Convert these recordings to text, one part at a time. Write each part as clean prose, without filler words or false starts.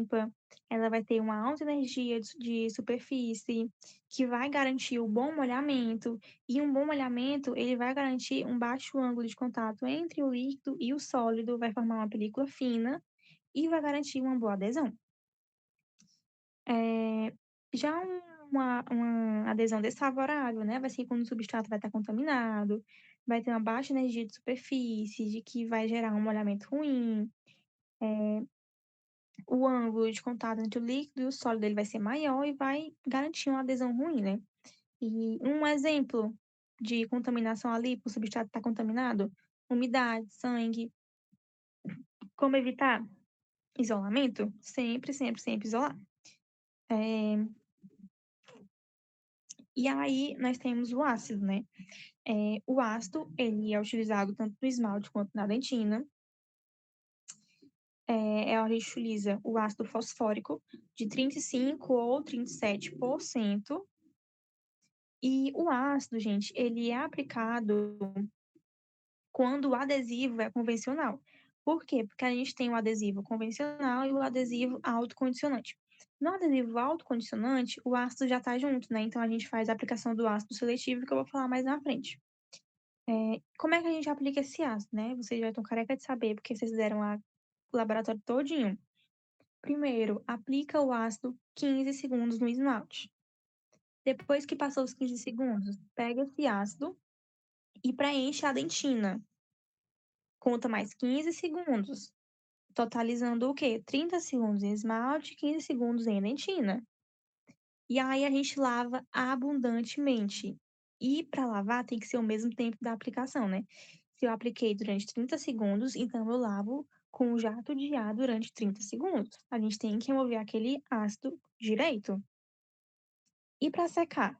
limpa, ela vai ter uma alta energia de superfície, que vai garantir o bom molhamento, e um bom molhamento, ele vai garantir um baixo ângulo de contato entre o líquido e o sólido, vai formar uma película fina e vai garantir uma boa adesão. Eh, já uma adesão desfavorável, né, vai ser quando o substrato vai estar contaminado, vai ter uma baixa energia de superfície, de que vai gerar um molhamento ruim, o ângulo de contato entre o líquido e o sólido ele vai ser maior e vai garantir uma adesão ruim, né. E um exemplo de contaminação ali, por o substrato estar contaminado, umidade, sangue. Como evitar? Isolamento, sempre, sempre, sempre isolar. Eh, e aí nós temos o ácido, né. O ácido, ele é utilizado tanto no esmalte quanto na dentina. A gente utiliza o ácido fosfórico de 35 ou 37%. E o ácido, gente, ele é aplicado quando o adesivo é convencional. Por quê? Porque a gente tem o adesivo convencional e o adesivo autocondicionante. No adesivo autocondicionante, o ácido já está junto, né? Então a gente faz a aplicação do ácido seletivo, que eu vou falar mais na frente. Como é que a gente aplica esse ácido, né? Vocês já estão careca de saber, porque vocês fizeram o laboratório todinho. Primeiro, aplica o ácido 15 segundos no esmalte. Depois que passou os 15 segundos, pega esse ácido e preenche a dentina. Conta mais 15 segundos, totalizando o quê? 30 segundos em esmalte, 15 segundos em dentina. E aí a gente lava abundantemente. E para lavar tem que ser o mesmo tempo da aplicação, né? Se eu apliquei durante 30 segundos, então eu lavo com um jato de ar durante 30 segundos. A gente tem que remover aquele ácido direito. E para secar?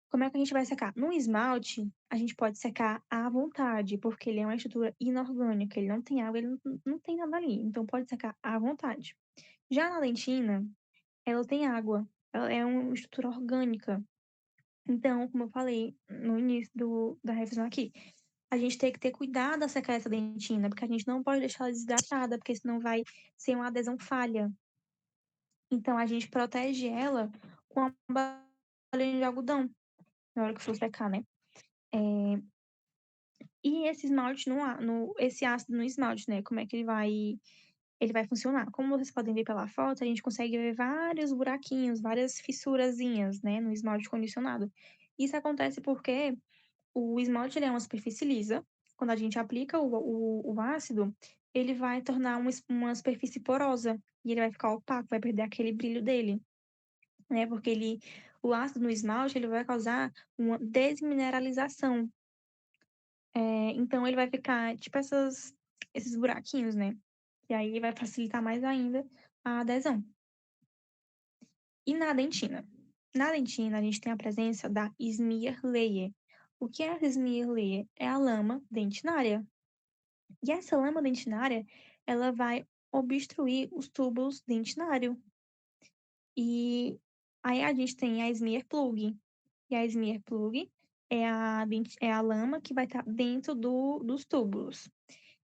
Como é que a gente vai secar? No esmalte, a gente pode secar à vontade, porque ele é uma estrutura inorgânica, ele não tem água, ele não tem nada ali, então pode secar à vontade. Já na dentina, ela tem água, ela é uma estrutura orgânica. Então, como eu falei no início da revisão aqui, a gente tem que ter cuidado a secar essa dentina, porque a gente não pode deixar ela desidratada, porque senão vai ser uma adesão falha. Então, a gente protege ela com a bolinha de algodão, na hora que for secar, né? E esse esmalte esse ácido no esmalte, né, como é que ele vai funcionar? Como vocês podem ver pela foto, a gente consegue ver vários buraquinhos, várias fissurazinhas, né, no esmalte condicionado. Isso acontece porque o esmalte ele é uma superfície lisa, quando a gente aplica o ácido, ele vai tornar uma superfície porosa, e ele vai ficar opaco, vai perder aquele brilho dele, né, porque o ácido no esmalte, ele vai causar uma desmineralização. Então ele vai ficar tipo esses buraquinhos, né, e aí vai facilitar mais ainda a adesão. E na dentina? Na dentina, a gente tem a presença da smear layer. O que é essa smear layer? É a lama dentinária. E essa lama dentinária, ela vai obstruir os túbulos dentinário. E aí a gente tem a smear plug. E a smear plug é a lama que vai estar dentro dos túbulos.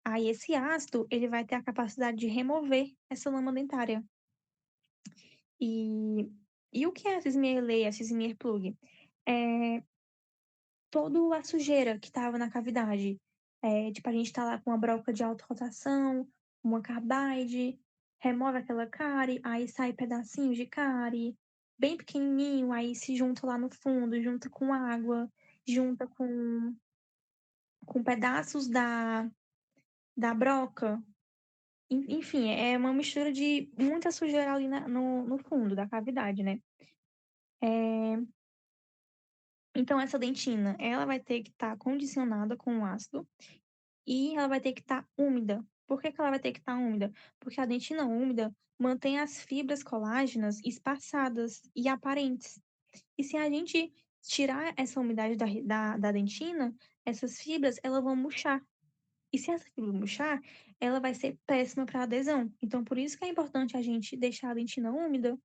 Aí esse ácido, ele vai ter a capacidade de remover essa lama dentária. E, e o que é essa smear layer, essa smear plug? É toda a sujeira que estava na cavidade. Tipo, a gente tá lá com uma broca de alta rotação, uma carbide, remove aquela cárie, aí sai pedacinhos de cárie, bem pequenininho, aí se junta lá no fundo, junta com água, junta com pedaços da broca. Enfim, é uma mistura de muita sujeira ali no fundo da cavidade, né. Então essa dentina, ela vai ter que estar condicionada com o ácido e ela vai ter que estar úmida. Por que que ela vai ter que estar úmida? Porque a dentina úmida mantém as fibras colágenas espaçadas e aparentes. E se a gente tirar essa umidade da dentina, essas fibras, elas vão murchar. E se essa fibra murchar, ela vai ser péssima para adesão. Então, por isso que é importante a gente deixar a dentina úmida,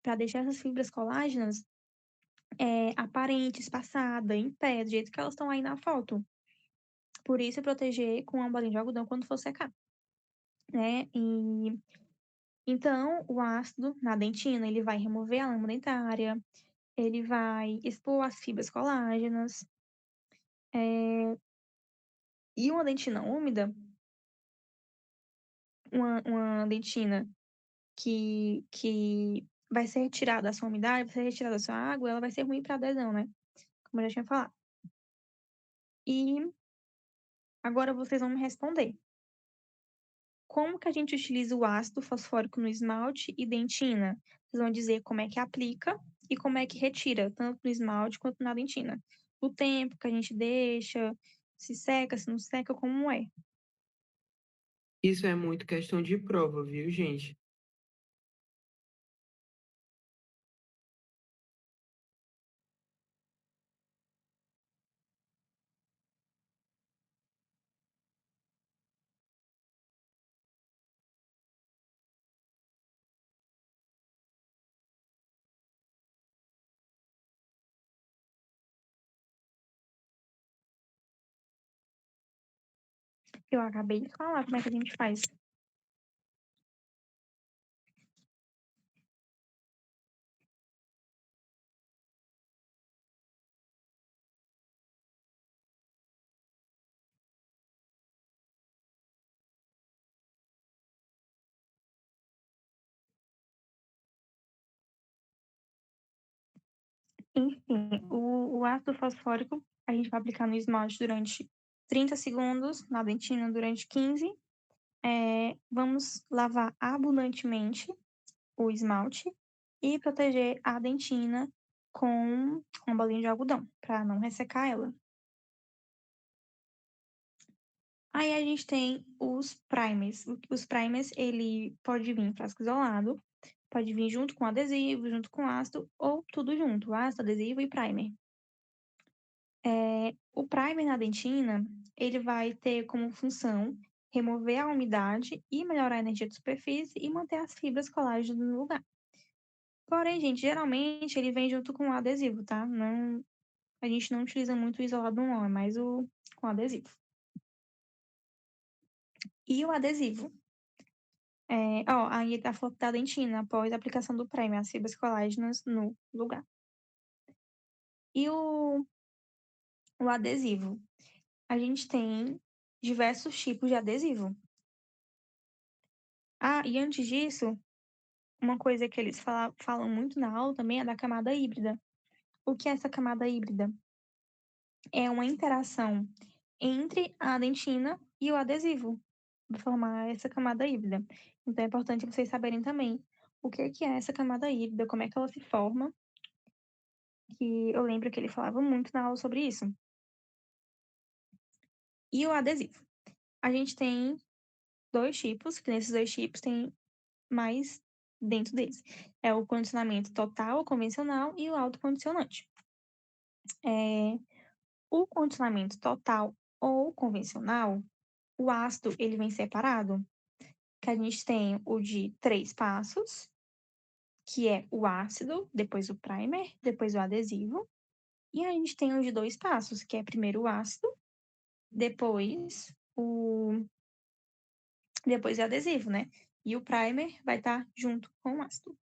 para deixar essas fibras colágenas aparentes, passadas, em pé, do jeito que elas estão aí na foto. Por isso, proteger com uma bolinha de algodão quando for secar, né? Então, o ácido na dentina, ele vai remover a lama dentária, ele vai expor as fibras colágenas, e uma dentina úmida, uma dentina que vai ser retirada da sua umidade, vai ser retirada da sua água, ela vai ser ruim para adesão, né? Como eu já tinha falado. E agora vocês vão me responder. Como que a gente utiliza o ácido fosfórico no esmalte e dentina? Vocês vão dizer como é que aplica e como é que retira, tanto no esmalte quanto na dentina. O tempo que a gente deixa, se seca, se não seca, como é. Isso é muito questão de prova, viu, gente? Eu acabei de falar como é que a gente faz. Enfim, o ácido fosfórico a gente vai aplicar no esmalte durante 30 segundos, na dentina durante 15. Vamos lavar abundantemente o esmalte e proteger a dentina com uma bolinha de algodão, para não ressecar ela. Aí a gente tem os primers. Os primers, ele pode vir em frasco isolado, pode vir junto com adesivo, junto com ácido, ou tudo junto, ácido, adesivo e primer. O primer na dentina, ele vai ter como função remover a umidade e melhorar a energia de superfície e manter as fibras colágenas no lugar. Porém, gente, geralmente ele vem junto com o adesivo, tá? Não, a gente não utiliza muito o isolado não, é mais o com adesivo. E o adesivo? Aí tá falando da dentina após a aplicação do primer, as fibras colágenas no lugar. E o adesivo? A gente tem diversos tipos de adesivo. E antes disso, uma coisa que eles falam muito na aula também é da camada híbrida. O que é essa camada híbrida? É uma interação entre a dentina e o adesivo, para formar essa camada híbrida. Então é importante vocês saberem também o que é essa camada híbrida, como é que ela se forma, que eu lembro que ele falava muito na aula sobre isso. E o adesivo? A gente tem dois tipos, que nesses dois tipos tem mais dentro deles. É o condicionamento total, convencional, e o autocondicionante. O condicionamento total ou convencional, o ácido ele vem separado, que a gente tem o de 3 passos, que é o ácido, depois o primer, depois o adesivo, e a gente tem o de 2 passos, que é primeiro o ácido, depois depois o adesivo, né? E o primer vai estar junto com o ácido.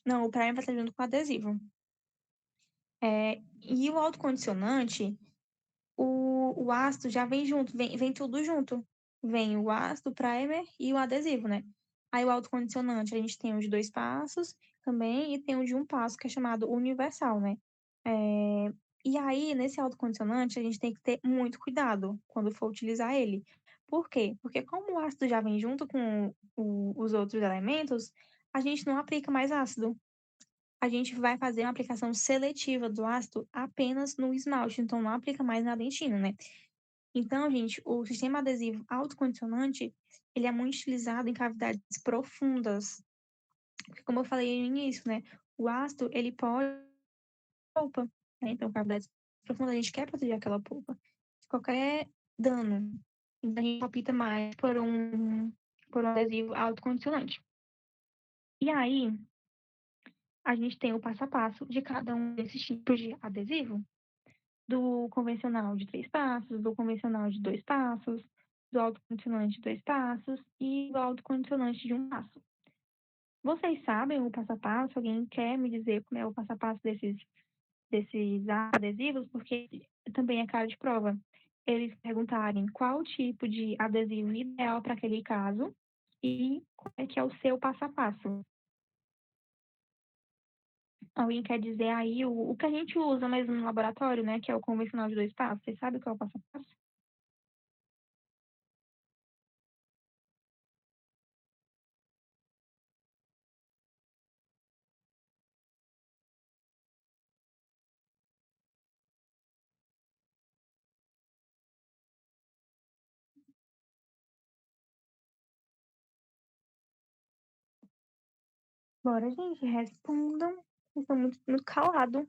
Não, o primer vai estar junto com o adesivo. E o autocondicionante, o ácido já vem junto, vem tudo junto. Vem o ácido, o primer e o adesivo, né? Aí o autocondicionante, a gente tem o de 2 passos também e tem o de 1 passo, que é chamado universal, né? E aí, nesse autocondicionante, a gente tem que ter muito cuidado quando for utilizar ele. Por quê? Porque como o ácido já vem junto com os outros elementos, a gente não aplica mais ácido. A gente vai fazer uma aplicação seletiva do ácido apenas no esmalte, então não aplica mais na dentina, né? Então, gente, o sistema adesivo autocondicionante, ele é muito utilizado em cavidades profundas, porque como eu falei no início, né, o ácido, ele pode polpa, né? Então, cavidades profundas, a gente quer proteger aquela polpa de qualquer dano. Então, a gente opta mais por um adesivo autocondicionante. E aí, a gente tem o passo a passo de cada um desses tipos de adesivo, do convencional de 3 passos, do convencional de 2 passos, do autocondicionante de 2 passos e do autocondicionante de 1 passo. Vocês sabem o passo a passo? Alguém quer me dizer como é o passo a passo desses adesivos? Porque também é cara de prova. Eles perguntarem qual tipo de adesivo ideal para aquele caso e qual é que é o seu passo a passo. Alguém quer dizer aí o que a gente usa mesmo no laboratório, né? Que é o convencional de 2 passos. Vocês sabem qual é o passo a passo? Bora, gente, respondam. Vocês estão muito calados.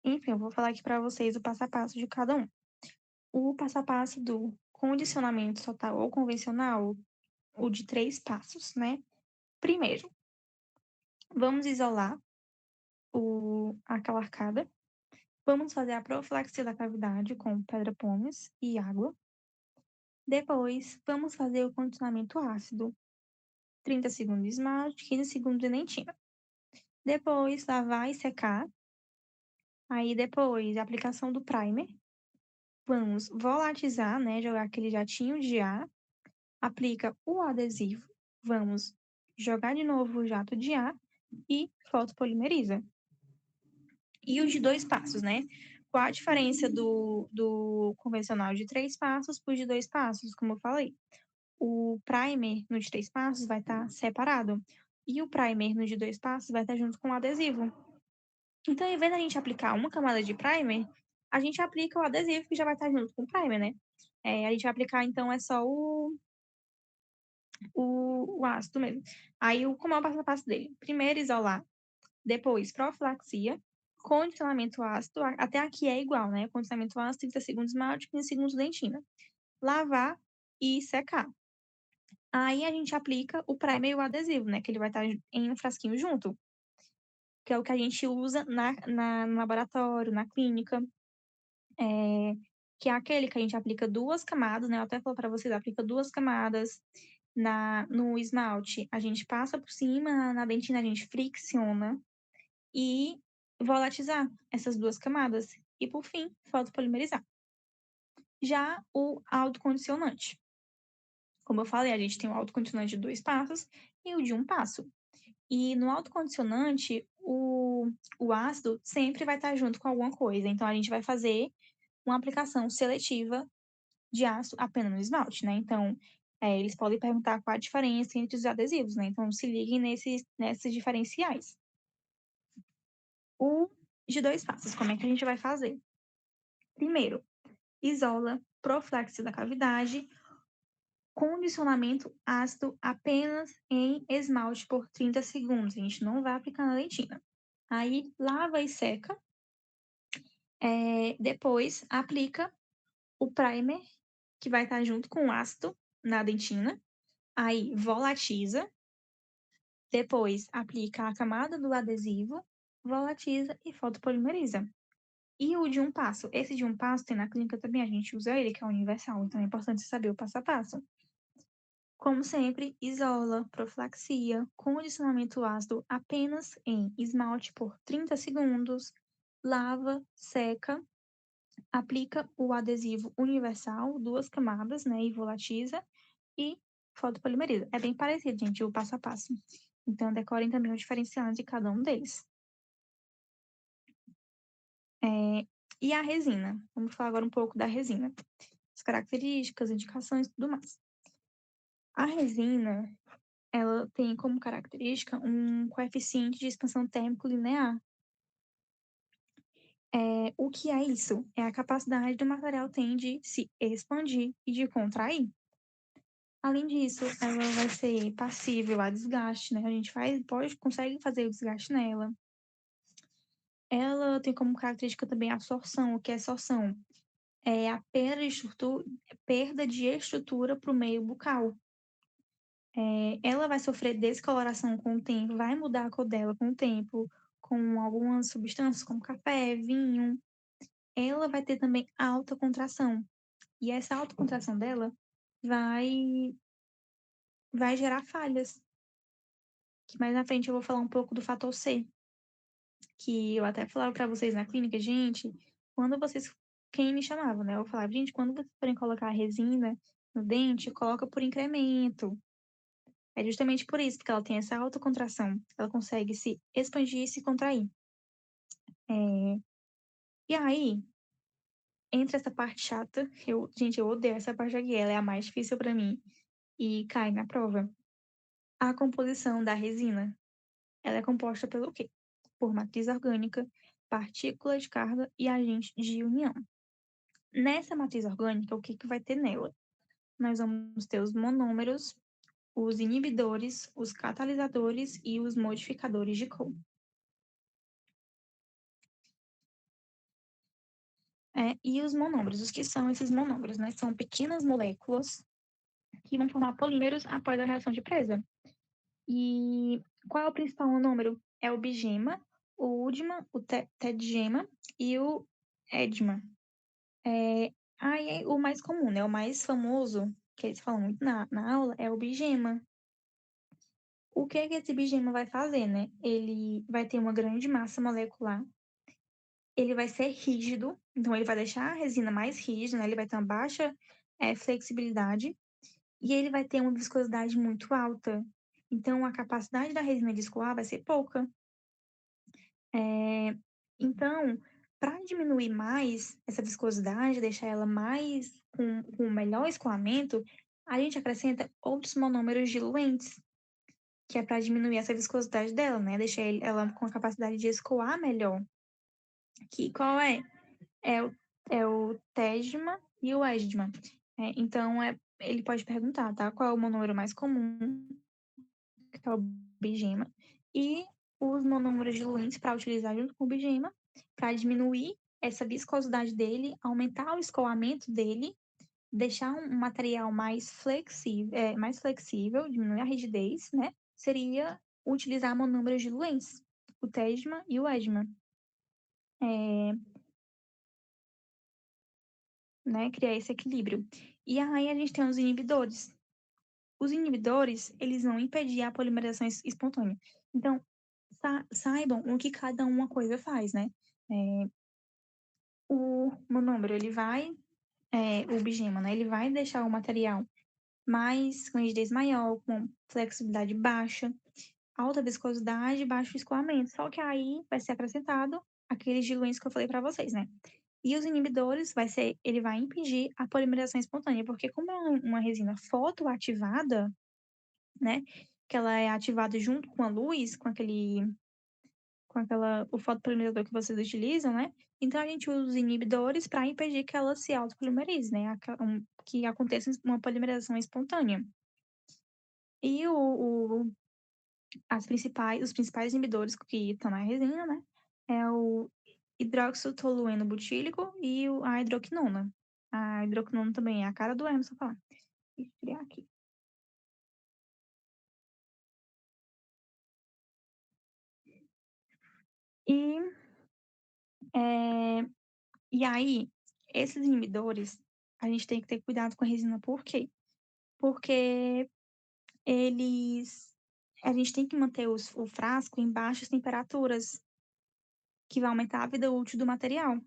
Enfim, eu vou falar aqui para vocês o passo a passo de cada um. O passo a passo do condicionamento total ou convencional, o de 3 passos, né? Primeiro, vamos isolar aquela arcada. Vamos fazer a profilaxia da cavidade com pedra pómez e água. Depois, vamos fazer o condicionamento ácido. 30 segundos de esmalte, 15 segundos de dentina. Depois, lavar e secar. Aí, depois, a aplicação do primer. Vamos volatizar, né? Jogar aquele jatinho de ar. Aplica o adesivo. Vamos jogar de novo o jato de ar e fotopolimeriza. E o de 2 passos, né? Qual a diferença do convencional de 3 passos para o de 2 passos, como eu falei? O primer no de 3 passos vai estar separado. E o primer no de 2 passos vai estar junto com o adesivo. Então, ao invés da gente aplicar uma camada de primer, a gente aplica o adesivo que já vai estar junto com o primer, né? A gente vai aplicar, então, é só o ácido mesmo. Aí, como é o passo a passo dele? Primeiro, isolar. Depois, profilaxia. Condicionamento ácido. Até aqui é igual, né? Condicionamento ácido, 30 segundos esmalte, 15 segundos dentina. Lavar e secar. Aí, a gente aplica o primer e o adesivo, né? Que ele vai estar em um frasquinho junto. Que é o que a gente usa no laboratório, na clínica. Que é aquele que a gente aplica 2 camadas, né? Eu até falo para vocês, aplica 2 camadas no esmalte. A gente passa por cima, na dentina a gente fricciona e volatizar essas 2 camadas. E, por fim, fotopolimerizar. Já o autocondicionante. Como eu falei, a gente tem o autocondicionante de 2 passos e o de 1 passo. E no autocondicionante, o ácido sempre vai estar junto com alguma coisa. Então, a gente vai fazer uma aplicação seletiva de ácido apenas no esmalte, né? Então, eles podem perguntar qual a diferença entre os adesivos, né? Então, se liguem nesses diferenciais. O de 2 passos, como é que a gente vai fazer? Primeiro, isola, profilaxia da cavidade, condicionamento ácido apenas em esmalte por 30 segundos. A gente não vai aplicar na dentina. Aí, lava e seca. Depois, aplica o primer, que vai estar junto com o ácido na dentina. Aí, volatiza. Depois, aplica a camada do adesivo, volatiza e fotopolimeriza. E o de 1 passo? Esse de 1 passo tem na clínica também, a gente usa ele, que é universal. Então, é importante saber o passo a passo. Como sempre, isola, profilaxia, condicionamento ácido apenas em esmalte por 30 segundos, lava, seca, aplica o adesivo universal, 2 camadas, né, e volatiza, e fotopolimeriza. É bem parecido, gente, o passo a passo. Então, decorem também os diferenciais de cada um deles. E a resina? Vamos falar agora um pouco da resina. As características, indicações e tudo mais. A resina, ela tem como característica um coeficiente de expansão térmico linear. O que é isso? É a capacidade do material tem de se expandir e de contrair. Além disso, ela vai ser passível a desgaste, né? A gente consegue fazer o desgaste nela. Ela tem como característica também a absorção. O que é absorção? É a perda de estrutura para o meio bucal. Ela vai sofrer descoloração com o tempo, vai mudar a cor dela com o tempo, com algumas substâncias como café, vinho. ela vai ter também alta contração. E essa alta contração dela vai gerar falhas. Que mais na frente eu vou falar um pouco do fator C, que eu até falava para vocês na clínica, gente, quando vocês, quem me chamava, né? Eu falava, gente, quando vocês forem colocar a resina no dente, coloca por incremento. É justamente por isso, porque ela tem essa autocontração. Ela consegue se expandir e se contrair. E aí, entra essa parte chata, gente, eu odeio essa parte aqui, ela é a mais difícil para mim e cai na prova. A composição da resina, ela é composta pelo quê? Por matriz orgânica, partícula de carga e agente de união. Nessa matriz orgânica, o que vai ter nela? Nós vamos ter os monômeros, os inibidores, os catalisadores e os modificadores de Cole. E os monômeros, os que são esses monômeros, né? São pequenas moléculas que vão formar polímeros após a reação de presa. E qual é o principal monômero? É o bigema, o udima, o tedgema e o edma. Aí o mais comum, né? O mais famoso, que eles falam muito na aula, é o bigema. O que é que esse bigema vai fazer, né? Ele vai ter uma grande massa molecular, ele vai ser rígido, então ele vai deixar a resina mais rígida, né? Ele vai ter uma baixa flexibilidade e ele vai ter uma viscosidade muito alta. Então, a capacidade da resina de escoar vai ser pouca. Então, para diminuir mais essa viscosidade, deixar ela mais com melhor escoamento, a gente acrescenta outros monômeros diluentes, que é para diminuir essa viscosidade dela, né? Deixar ela com a capacidade de escoar melhor. Que qual é? É o tesma e o esdma. Então, ele pode perguntar, tá? Qual é o monômero mais comum, que é o bigema, e os monômeros diluentes para utilizar junto com o bigema, para diminuir essa viscosidade dele, aumentar o escoamento dele, deixar um material mais flexível, diminuir a rigidez, né? Seria utilizar monômeros diluentes, o tesma e o esma. Né? Criar esse equilíbrio. E aí a gente tem os inibidores. Os inibidores, eles vão impedir a polimerização espontânea. Então, saibam o que cada uma coisa faz, né? O monômero, o bigema, né? Ele vai deixar o material com rigidez maior, com flexibilidade baixa, alta viscosidade, baixo escoamento. Só que aí vai ser acrescentado aqueles diluentes que eu falei para vocês, né? E os inibidores ele vai impedir a polimerização espontânea, porque como é uma resina fotoativada, né, que ela é ativada junto com a luz, o fotopolimerizador que vocês utilizam, né? Então a gente usa os inibidores para impedir que ela se autopolimerize, né? Que aconteça uma polimerização espontânea. E os principais inibidores que estão na resina, né? É o hidroxiltolueno butílico e a hidroquinona. A hidroquinona também é a cara do Emerson falar. Deixa eu criar aqui. E, e aí, esses inibidores, a gente tem que ter cuidado com a resina. Por quê? Porque a gente tem que manter o frasco em baixas temperaturas, que vai aumentar a vida útil do material.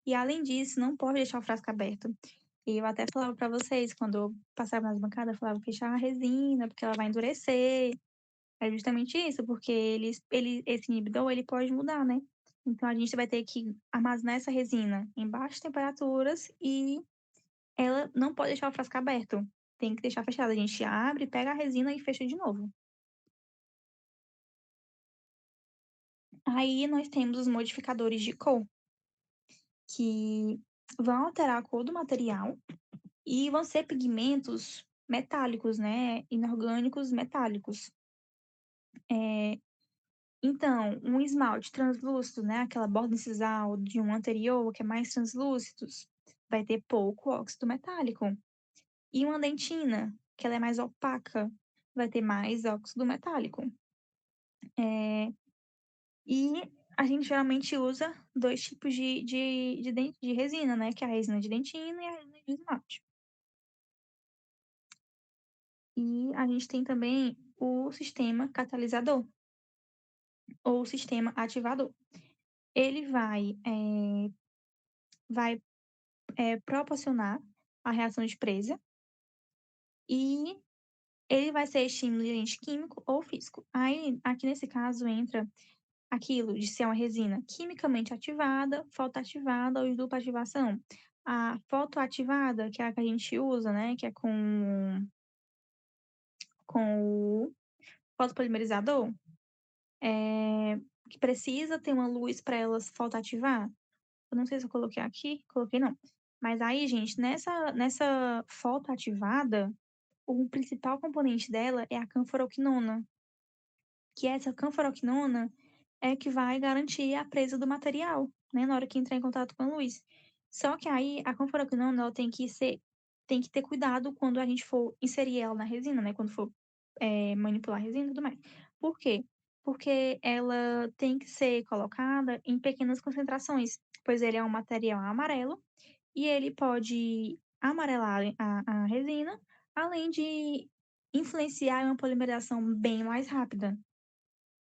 E além disso, não pode deixar o frasco aberto. E eu até falava para vocês, quando eu passava nas bancadas, eu falava fechar a resina, porque ela vai endurecer. É justamente isso, porque esse inibidor, ele pode mudar, né? Então, a gente vai ter que armazenar essa resina em baixas temperaturas e ela não pode deixar o frasco aberto. Tem que deixar fechado. A gente abre, pega a resina e fecha de novo. Aí, nós temos os modificadores de cor, que vão alterar a cor do material e vão ser pigmentos metálicos, né? Inorgânicos metálicos. Então, um esmalte translúcido, né? Aquela borda incisal de um anterior, que é mais translúcido, vai ter pouco óxido metálico. E uma dentina, que ela é mais opaca, vai ter mais óxido metálico. E a gente geralmente usa 2 tipos de resina, né, que é a resina de dentina e a resina de esmalte. E a gente tem também o sistema catalisador ou sistema ativador. Ele vai proporcionar a reação de presa e ele vai ser estímulo de agente químico ou físico. Aí, aqui nesse caso, entra aquilo de ser uma resina quimicamente ativada, fotoativada ou de dupla ativação. A fotoativada, que é a que a gente usa, né, que é com o fotopolimerizador, que precisa ter uma luz para elas fotoativar. Eu não sei se eu coloquei aqui, coloquei não. Mas aí, gente, nessa fotoativada, o principal componente dela é a canforoquinona, que essa canforoquinona é que vai garantir a presa do material, né, na hora que entrar em contato com a luz. Só que aí a canforoquinona ela tem que ter cuidado quando a gente for inserir ela na resina, né, quando for manipular a resina e tudo mais. Por quê? Porque ela tem que ser colocada em pequenas concentrações, pois ele é um material amarelo e ele pode amarelar a resina, além de influenciar em uma polimerização bem mais rápida.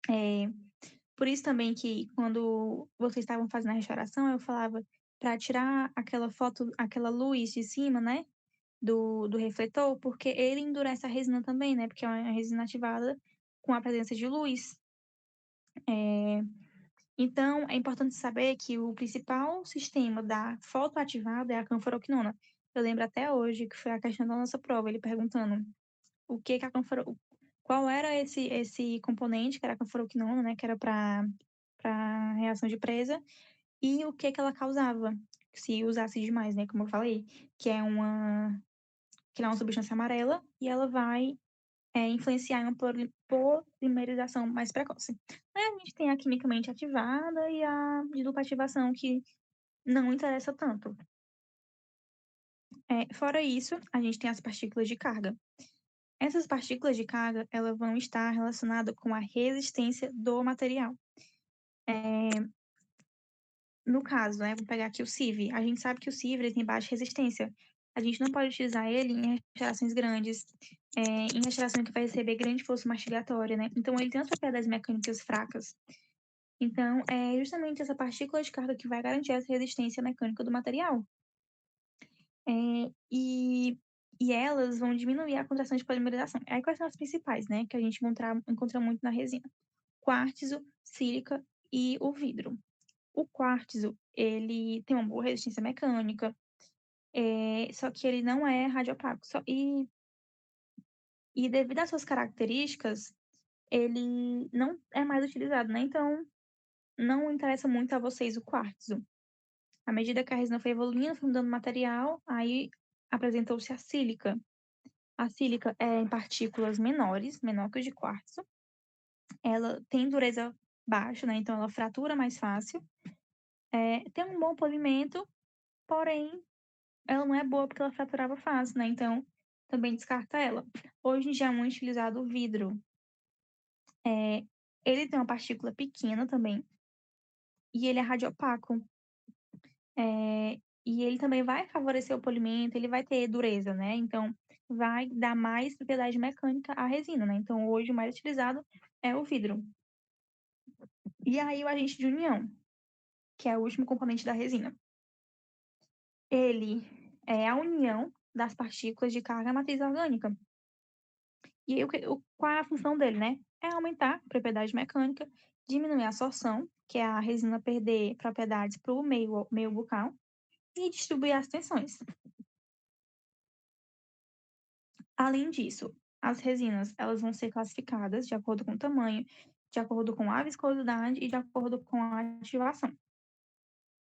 É, por isso também que quando vocês estavam fazendo a restauração, eu falava para tirar aquela foto, aquela luz de cima, né, do refletor, porque ele endurece a resina também, né, porque é uma resina ativada com a presença de luz. Então, é importante saber que o principal sistema da fotoativada é a canforoquinona. Eu lembro até hoje que foi a questão da nossa prova, ele perguntando o que que a canforo... qual era esse componente, que era a canforoquinona, né, que era para reação de presa, e o que que ela causava, se usasse demais, né, como eu falei, que é uma substância amarela e ela vai influenciar em uma polimerização mais precoce. Aí a gente tem a quimicamente ativada e a de dupla ativação, que não interessa tanto. Fora isso, a gente tem as partículas de carga. Essas partículas de carga, elas vão estar relacionadas com a resistência do material. No caso, né, vou pegar aqui o CIV. A gente sabe que o CIV ele tem baixa resistência. A gente não pode utilizar ele em restaurações grandes, em restauração que vai receber grande força mastigatória, né? Então, ele tem as propriedades mecânicas fracas. Então, é justamente essa partícula de carga que vai garantir essa resistência mecânica do material. É, e elas vão diminuir a contração de polimerização. Aí, quais são as principais, né? Que a gente encontra muito na resina? Quartzo, sílica e o vidro. O quartzo, ele tem uma boa resistência mecânica, só que ele não é radiopaco. E devido às suas características, ele não é mais utilizado, né? Então, não interessa muito a vocês o quartzo. À medida que a resina foi evoluindo, foi mudando material, aí apresentou-se a sílica. A sílica é em partículas menores, menor que o de quartzo. Ela tem dureza baixa, né? Então, ela fratura mais fácil. Tem um bom polimento, porém ela não é boa porque ela fraturava fácil, né? Então, também descarta ela. Hoje em dia é muito utilizado o vidro. Ele tem uma partícula pequena também e ele é radiopaco. E ele também vai favorecer o polimento, ele vai ter dureza, né? Então, vai dar mais propriedade mecânica à resina, né? Então, hoje o mais utilizado é o vidro. E aí, o agente de união, que é o último componente da resina. Ele é a união das partículas de carga matriz orgânica. E aí, qual é a função dele, né? É aumentar a propriedade mecânica, diminuir a absorção, que é a resina perder propriedades para o meio bucal, e distribuir as tensões. Além disso, as resinas elas vão ser classificadas de acordo com o tamanho, de acordo com a viscosidade e de acordo com a ativação.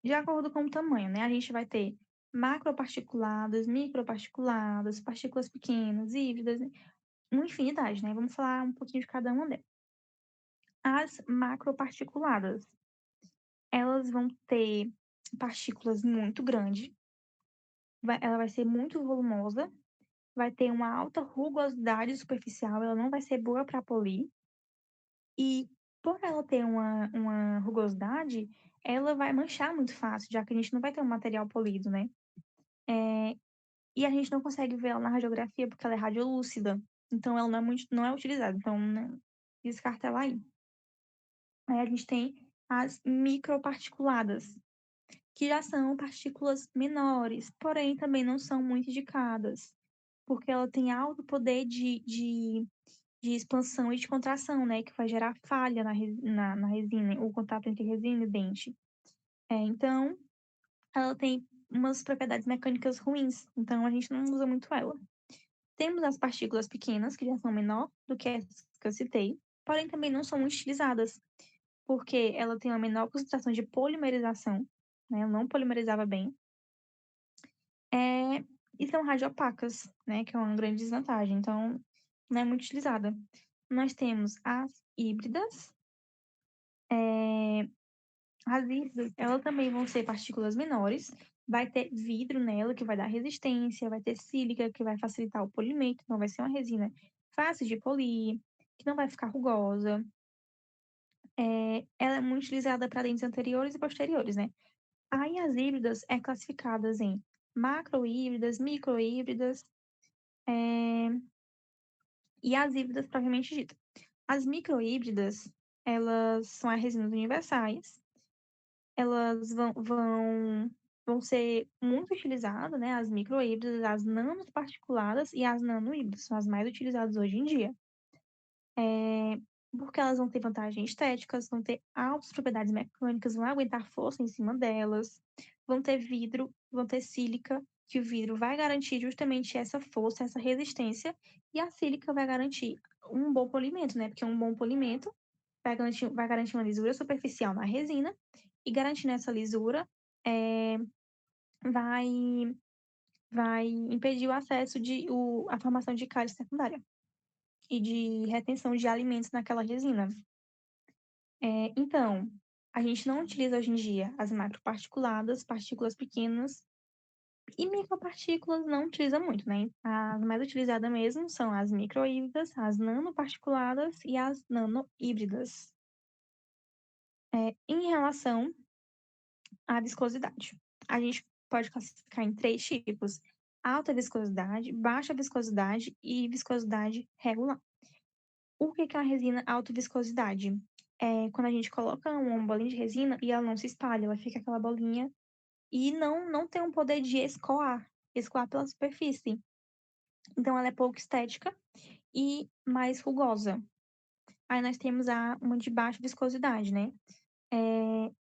De acordo com o tamanho, né? A gente vai ter macroparticuladas, microparticuladas, partículas pequenas, híbridas, uma infinidade, né? Vamos falar um pouquinho de cada uma delas. As macroparticuladas, elas vão ter partículas muito grandes, ela vai ser muito volumosa, vai ter uma alta rugosidade superficial, ela não vai ser boa para polir, e Por ela ter uma rugosidade, ela vai manchar muito fácil, já que a gente não vai ter um material polido, né? E a gente não consegue ver ela na radiografia porque ela é radiolúcida. Então, ela não é utilizada. Então, né, descarta ela aí. Aí a gente tem as microparticuladas, que já são partículas menores, porém também não são muito indicadas, porque ela tem alto poder de expansão e de contração, né? Que vai gerar falha na resina, o contato entre resina e dente. Então, ela tem umas propriedades mecânicas ruins, então a gente não usa muito ela. Temos as partículas pequenas, que já são menor do que as que eu citei, porém também não são muito utilizadas, porque ela tem uma menor concentração de polimerização, né? Ela não polimerizava bem. E são radiopacas, né? Que é uma grande desvantagem, então não é muito utilizada. Nós temos as híbridas. As híbridas, elas também vão ser partículas menores, vai ter vidro nela, que vai dar resistência, vai ter sílica, que vai facilitar o polimento, então vai ser uma resina fácil de polir, que não vai ficar rugosa. Ela é muito utilizada para dentes anteriores e posteriores, né? Aí as híbridas é classificadas em macrohíbridas, microhíbridas, e as híbridas propriamente dita. As microhíbridas, elas são as resinas universais, elas vão ser muito utilizadas, né? As microhíbridas, as nanoparticuladas e as nanohíbridas são as mais utilizadas hoje em dia. Porque elas vão ter vantagens estéticas, vão ter altas propriedades mecânicas, vão aguentar força em cima delas, vão ter vidro, vão ter sílica, que o vidro vai garantir justamente essa força, essa resistência, e a sílica vai garantir um bom polimento, né? Porque um bom polimento vai garantir uma lisura superficial na resina, e garantindo essa lisura, é, vai, vai impedir o acesso a formação de cárie secundária e de retenção de alimentos naquela resina. Então, a gente não utiliza hoje em dia as macroparticuladas, partículas pequenas, e micropartículas não utiliza muito, né? As mais utilizadas mesmo são as microhíbridas, as nanoparticuladas e as nanohíbridas. Em relação à viscosidade, a gente pode classificar em 3 tipos: alta viscosidade, baixa viscosidade e viscosidade regular. O que é a resina alta viscosidade? É quando a gente coloca uma bolinha de resina e ela não se espalha, ela fica aquela bolinha e não tem um poder de escoar pela superfície. Então, ela é pouco estética e mais rugosa. Aí nós temos uma de baixa viscosidade, né?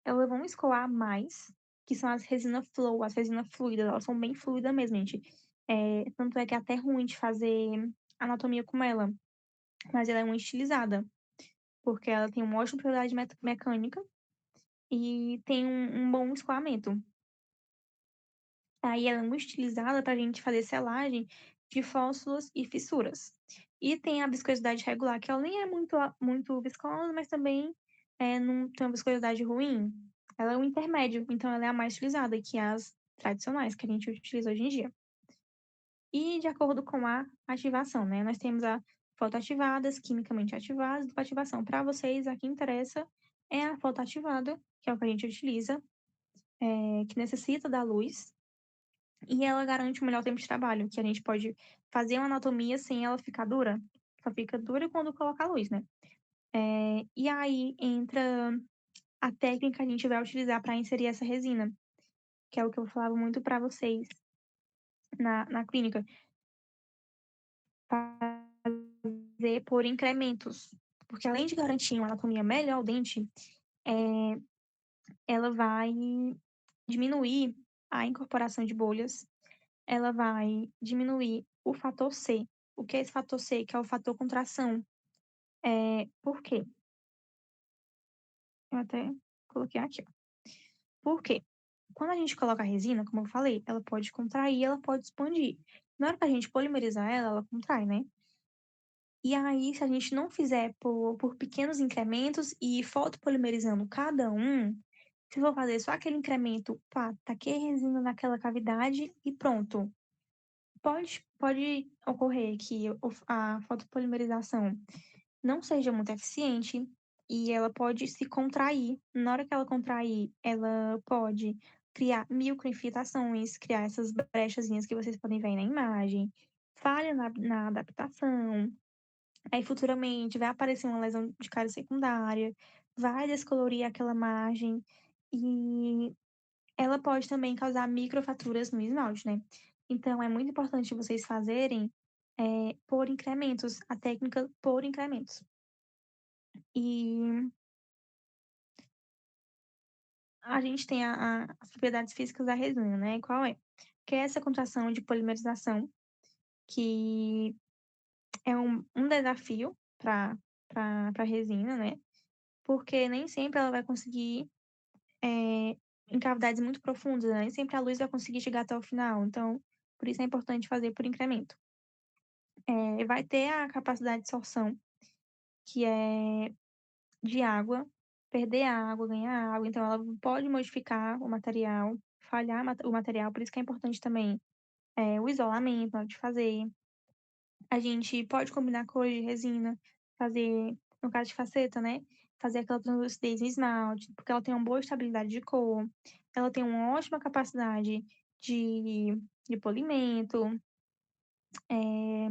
Elas vão escoar mais, que são as resina flow, as resinas fluidas, elas são bem fluidas mesmo, gente. Tanto é que é até ruim de fazer anatomia com ela, mas ela é muito estilizada, porque ela tem uma ótima propriedade mecânica e tem um bom escoamento. Aí ela é muito utilizada para a gente fazer selagem de fósforos e fissuras. E tem a viscosidade regular, que ela nem é muito viscosa, mas também não tem uma viscosidade ruim. Ela é um intermédio, então ela é a mais utilizada que as tradicionais que a gente utiliza hoje em dia. E de acordo com a ativação, né? Nós temos a fotoativadas, quimicamente ativadas, ativação. Para vocês, a que interessa é a fotoativada, que é o que a gente utiliza, que necessita da luz, e ela garante um melhor tempo de trabalho, que a gente pode fazer uma anatomia sem ela ficar dura. Só fica dura quando coloca a luz, né? E aí entra a técnica que a gente vai utilizar para inserir essa resina, que é o que eu falava muito para vocês na clínica. Fazer por incrementos. Porque além de garantir uma anatomia melhor ao dente, ela vai diminuir a incorporação de bolhas, ela vai diminuir o fator C. O que é esse fator C? Que é o fator contração. Por quê? Eu até coloquei aqui, ó. Por quê? Quando a gente coloca a resina, como eu falei, ela pode contrair, ela pode expandir. Na hora que a gente polimerizar ela, ela contrai, né? E aí, se a gente não fizer por pequenos incrementos e fotopolimerizando cada um, se for fazer só aquele incremento, pá, taquei resina naquela cavidade e pronto. Pode ocorrer que a fotopolimerização não seja muito eficiente e ela pode se contrair. Na hora que ela contrair, ela pode criar microinfiltrações, criar essas brechazinhas que vocês podem ver aí na imagem, falha na adaptação, aí futuramente vai aparecer uma lesão de cárie secundária, vai descolorir aquela margem e ela pode também causar microfraturas no esmalte, né? Então é muito importante vocês fazerem por incrementos, a técnica por incrementos. E a gente tem as propriedades físicas da resina, né? Qual é? Que é essa contração de polimerização, que é um desafio para a resina, né? Porque nem sempre ela vai conseguir em cavidades muito profundas, né? Nem sempre a luz vai conseguir chegar até o final. Então, por isso é importante fazer por incremento. Vai ter a capacidade de sorção, que é de água, perder a água, ganhar água. Então, ela pode modificar o material, falhar o material. Por isso que é importante também o isolamento na hora de fazer. A gente pode combinar cores de resina, fazer, no caso de faceta, né? Fazer aquela translucidez em esmalte, porque ela tem uma boa estabilidade de cor, ela tem uma ótima capacidade de polimento. É,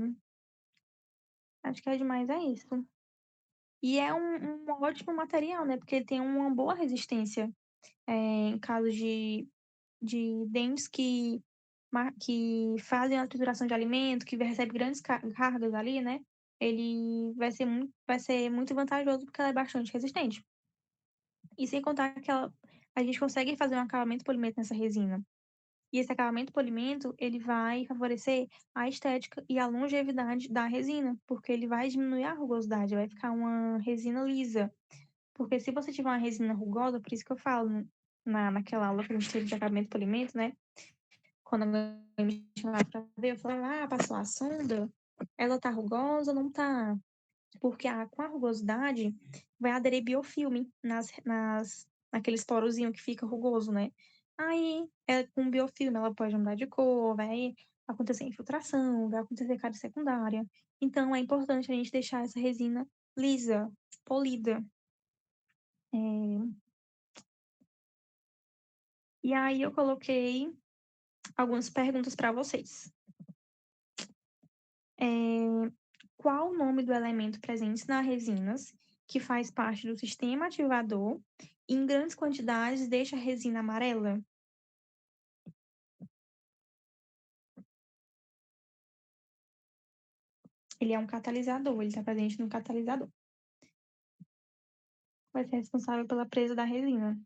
acho que é demais, é isso. E é um ótimo material, né? Porque ele tem uma boa resistência em caso de dentes que fazem a trituração de alimento, que recebe grandes cargas ali, né? Ele vai ser muito vantajoso porque ela é bastante resistente. E sem contar que a gente consegue fazer um acabamento polimento nessa resina. E esse acabamento polimento, ele vai favorecer a estética e a longevidade da resina, porque ele vai diminuir a rugosidade, vai ficar uma resina lisa. Porque se você tiver uma resina rugosa, por isso que eu falo naquela aula que a gente teve de acabamento polimento, né? Quando alguém me chamava pra ver, eu falava, passou a sonda, ela tá rugosa ou não tá? Porque com a rugosidade vai aderir biofilme naqueles porozinhos que fica rugoso, né? Aí, com biofilme, ela pode mudar de cor, vai acontecer infiltração, vai acontecer cárie secundária. Então, é importante a gente deixar essa resina lisa, polida. E aí, eu coloquei algumas perguntas para vocês. Qual o nome do elemento presente nas resinas que faz parte do sistema ativador e em grandes quantidades deixa a resina amarela? Ele é um catalisador, ele está presente no catalisador. Vai ser responsável pela presa da resina.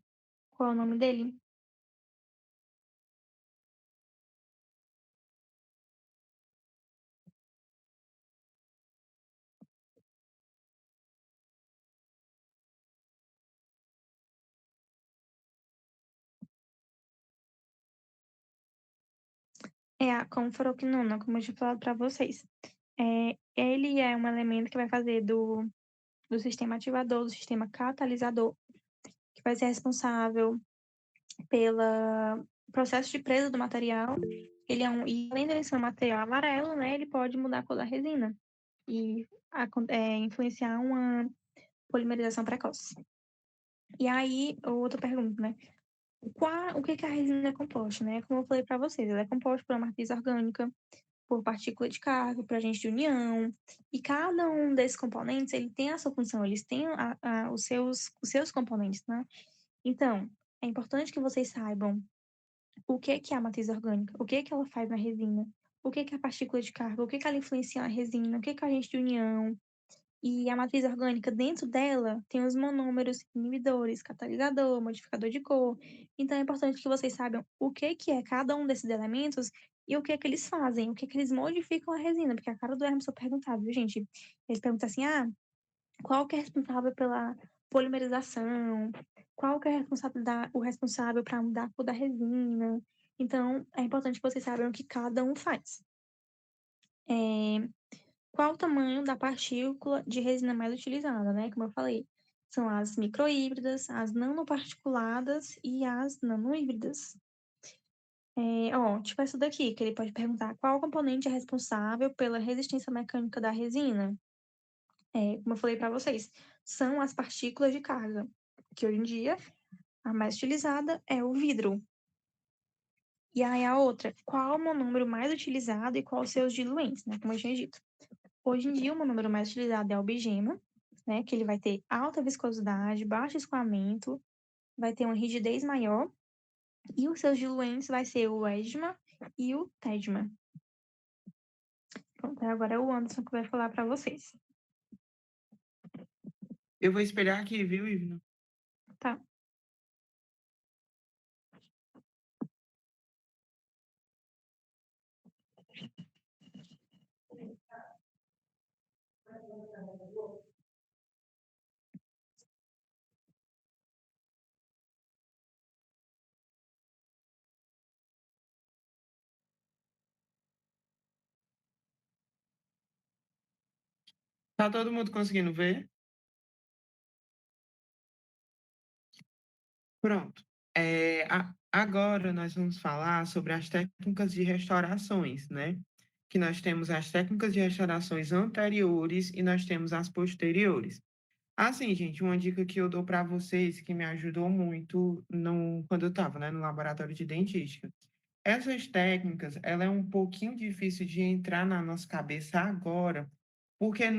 Qual é o nome dele? É a conforocnona, como eu tinha falado para vocês. Ele é um elemento que vai fazer do sistema ativador, do sistema catalisador, que vai ser responsável pelo processo de presa do material. E além dele ser um material amarelo, né, ele pode mudar a cor da resina e influenciar uma polimerização precoce. E aí, outra pergunta, né? O que que a resina é composta, né? Como eu falei para vocês, ela é composta por uma matriz orgânica, por partícula de carga, por agente de união, e cada um desses componentes, ele tem a sua função, eles têm os seus componentes, né? Então, é importante que vocês saibam o que que é a matriz orgânica, o que que ela faz na resina, o que que é a partícula de carga, o que que ela influencia na resina, o que que é o agente de união. E a matriz orgânica, dentro dela, tem os monômeros, inibidores, catalisador, modificador de cor. Então, é importante que vocês saibam o que que é cada um desses elementos e o que que eles fazem, o que que eles modificam a resina, porque a cara do Hermes só perguntar, viu, gente? Eles perguntam assim, qual que é responsável pela polimerização? Qual que é o responsável para mudar a cor da resina? Então, é importante que vocês saibam o que cada um faz. Qual o tamanho da partícula de resina mais utilizada, né? Como eu falei, são as microhíbridas, as nanoparticuladas e as nanohíbridas. Tipo essa daqui, que ele pode perguntar qual componente é responsável pela resistência mecânica da resina. Como eu falei para vocês, são as partículas de carga, que hoje em dia a mais utilizada é o vidro. E aí a outra, qual o monômero mais utilizado e qual os seus diluentes, né? Como eu tinha dito. Hoje em dia, o monômero mais utilizado é o bigema, né? Que ele vai ter alta viscosidade, baixo escoamento, vai ter uma rigidez maior, e os seus diluentes vai ser o esma e o tesma. Pronto, agora é o Anderson que vai falar para vocês. Eu vou espelhar aqui, viu, Ivna? Tá. Tá todo mundo conseguindo ver? Pronto. Agora nós vamos falar sobre as técnicas de restaurações, né? Que nós temos as técnicas de restaurações anteriores e nós temos as posteriores. Assim, gente, uma dica que eu dou para vocês que me ajudou muito quando eu estava, né, no laboratório de dentística. Essas técnicas, ela é um pouquinho difícil de entrar na nossa cabeça agora, porque